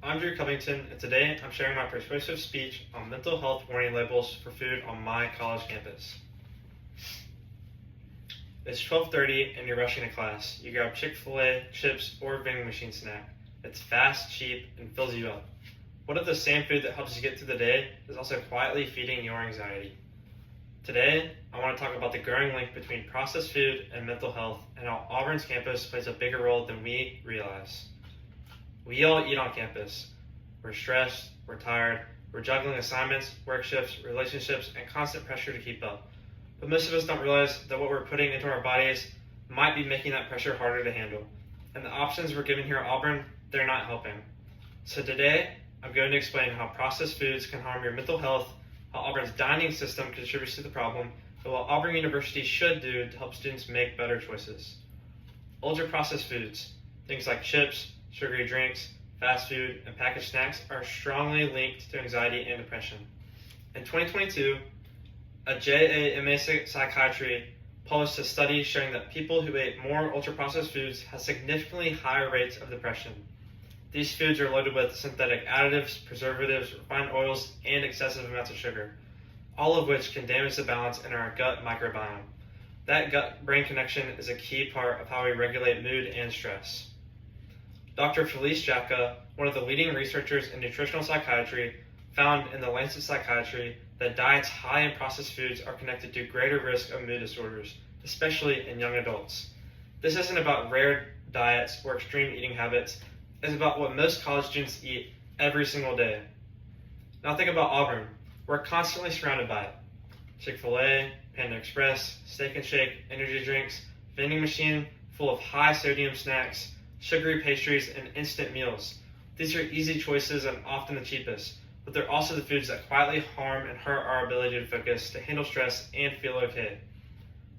I'm Drew Covington, and today I'm sharing my persuasive speech on mental health warning labels for food on my college campus. It's 12:30 and you're rushing to class. You grab Chick-fil-A, chips, or vending machine snack. It's fast, cheap, and fills you up. What if the same food that helps you get through the day is also quietly feeding your anxiety? Today, I want to talk about the growing link between processed food and mental health and how Auburn's campus plays a bigger role than we realize. We all eat on campus. We're stressed, we're tired, we're juggling assignments, work shifts, relationships, and constant pressure to keep up. But most of us don't realize that what we're putting into our bodies might be making that pressure harder to handle. And the options we're given here at Auburn, they're not helping. So today, I'm going to explain how processed foods can harm your mental health, how Auburn's dining system contributes to the problem, and what Auburn University should do to help students make better choices. Ultra-processed foods, things like chips, sugary drinks, fast food, and packaged snacks are strongly linked to anxiety and depression. In 2022, a JAMA Psychiatry published a study showing that people who ate more ultra-processed foods had significantly higher rates of depression. These foods are loaded with synthetic additives, preservatives, refined oils, and excessive amounts of sugar, all of which can damage the balance in our gut microbiome. That gut-brain connection is a key part of how we regulate mood and stress. Dr. Felice Jacka, one of the leading researchers in nutritional psychiatry, found in the Lancet Psychiatry that diets high in processed foods are connected to greater risk of mood disorders, especially in young adults. This isn't about rare diets or extreme eating habits. It's about what most college students eat every single day. Now think about Auburn. We're constantly surrounded by it. Chick-fil-A, Panda Express, Steak and Shake, energy drinks, vending machine full of high sodium snacks, sugary pastries, and instant meals. These are easy choices and often the cheapest, but they're also the foods that quietly harm and hurt our ability to focus, to handle stress, and feel okay.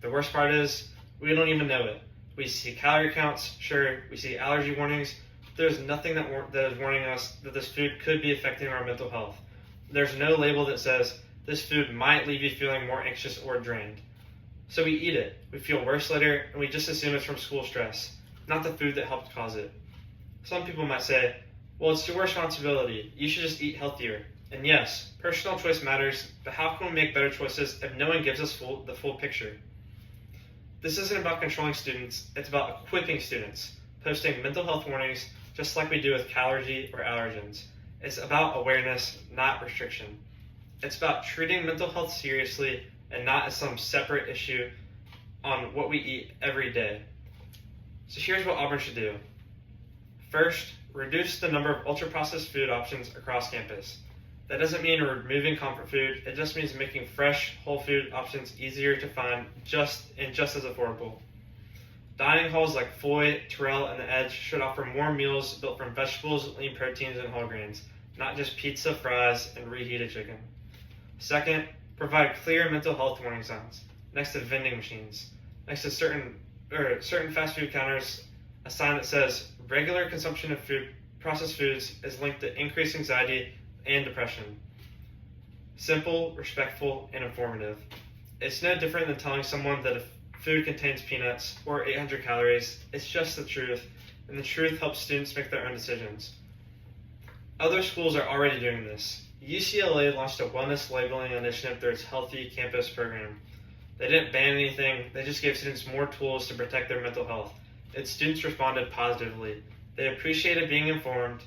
The worst part is, we don't even know it. We see calorie counts, sure, we see allergy warnings. There's nothing that is warning us that this food could be affecting our mental health. There's no label that says this food might leave you feeling more anxious or drained. So we eat it, we feel worse later, and we just assume it's from school stress, not the food that helped cause it. Some people might say, well, it's your responsibility. You should just eat healthier. And yes, personal choice matters, but how can we make better choices if no one gives us the full picture? This isn't about controlling students, it's about equipping students, posting mental health warnings just like we do with calorie or allergens. It's about awareness, not restriction. It's about treating mental health seriously and not as some separate issue on what we eat every day. So here's what Auburn should do. First, reduce the number of ultra-processed food options across campus. That doesn't mean removing comfort food, it just means making fresh, whole food options easier to find just as affordable. Dining halls like Foy, Terrell, and The Edge should offer more meals built from vegetables, lean proteins, and whole grains, not just pizza, fries, and reheated chicken. Second, provide clear mental health warning signs next to vending machines. Next to certain fast food counters, a sign that says regular consumption of processed foods is linked to increased anxiety and depression. Simple, respectful, and informative. It's no different than telling someone that if food contains peanuts or 800 calories, it's just the truth, and the truth helps students make their own decisions. Other schools are already doing this. UCLA launched a wellness labeling initiative through its Healthy Campus program. They didn't ban anything, they just gave students more tools to protect their mental health. Its students responded positively. They appreciated being informed.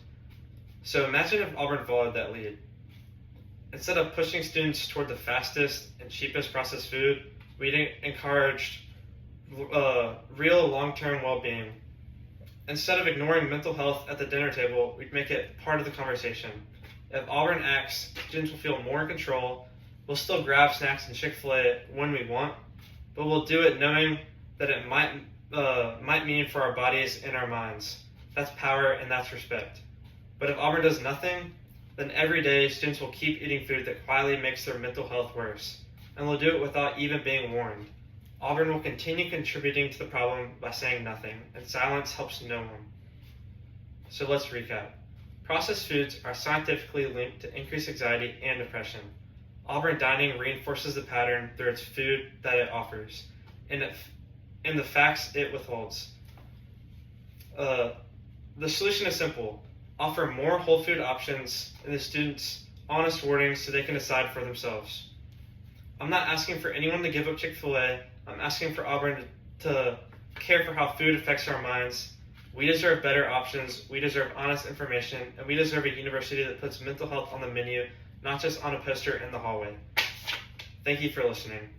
So imagine if Auburn followed that lead. Instead of pushing students toward the fastest and cheapest processed food, we encouraged real long-term well-being. Instead of ignoring mental health at the dinner table, we'd make it part of the conversation. If Auburn acts, students will feel more in control. We'll still grab snacks and Chick-fil-A when we want, but we'll do it knowing that it might mean for our bodies and our minds. That's power and that's respect. But if Auburn does nothing, then every day students will keep eating food that quietly makes their mental health worse, and will do it without even being warned. Auburn will continue contributing to the problem by saying nothing, and silence helps no one. So let's recap. Processed foods are scientifically linked to increased anxiety and depression. Auburn dining reinforces the pattern through its food that it offers, and the facts it withholds. The solution is simple. Offer more whole food options and the students honest wording so they can decide for themselves. I'm not asking for anyone to give up Chick-fil-A. I'm asking for Auburn to care for how food affects our minds. We deserve better options, we deserve honest information, and we deserve a university that puts mental health on the menu, not just on a poster in the hallway. Thank you for listening.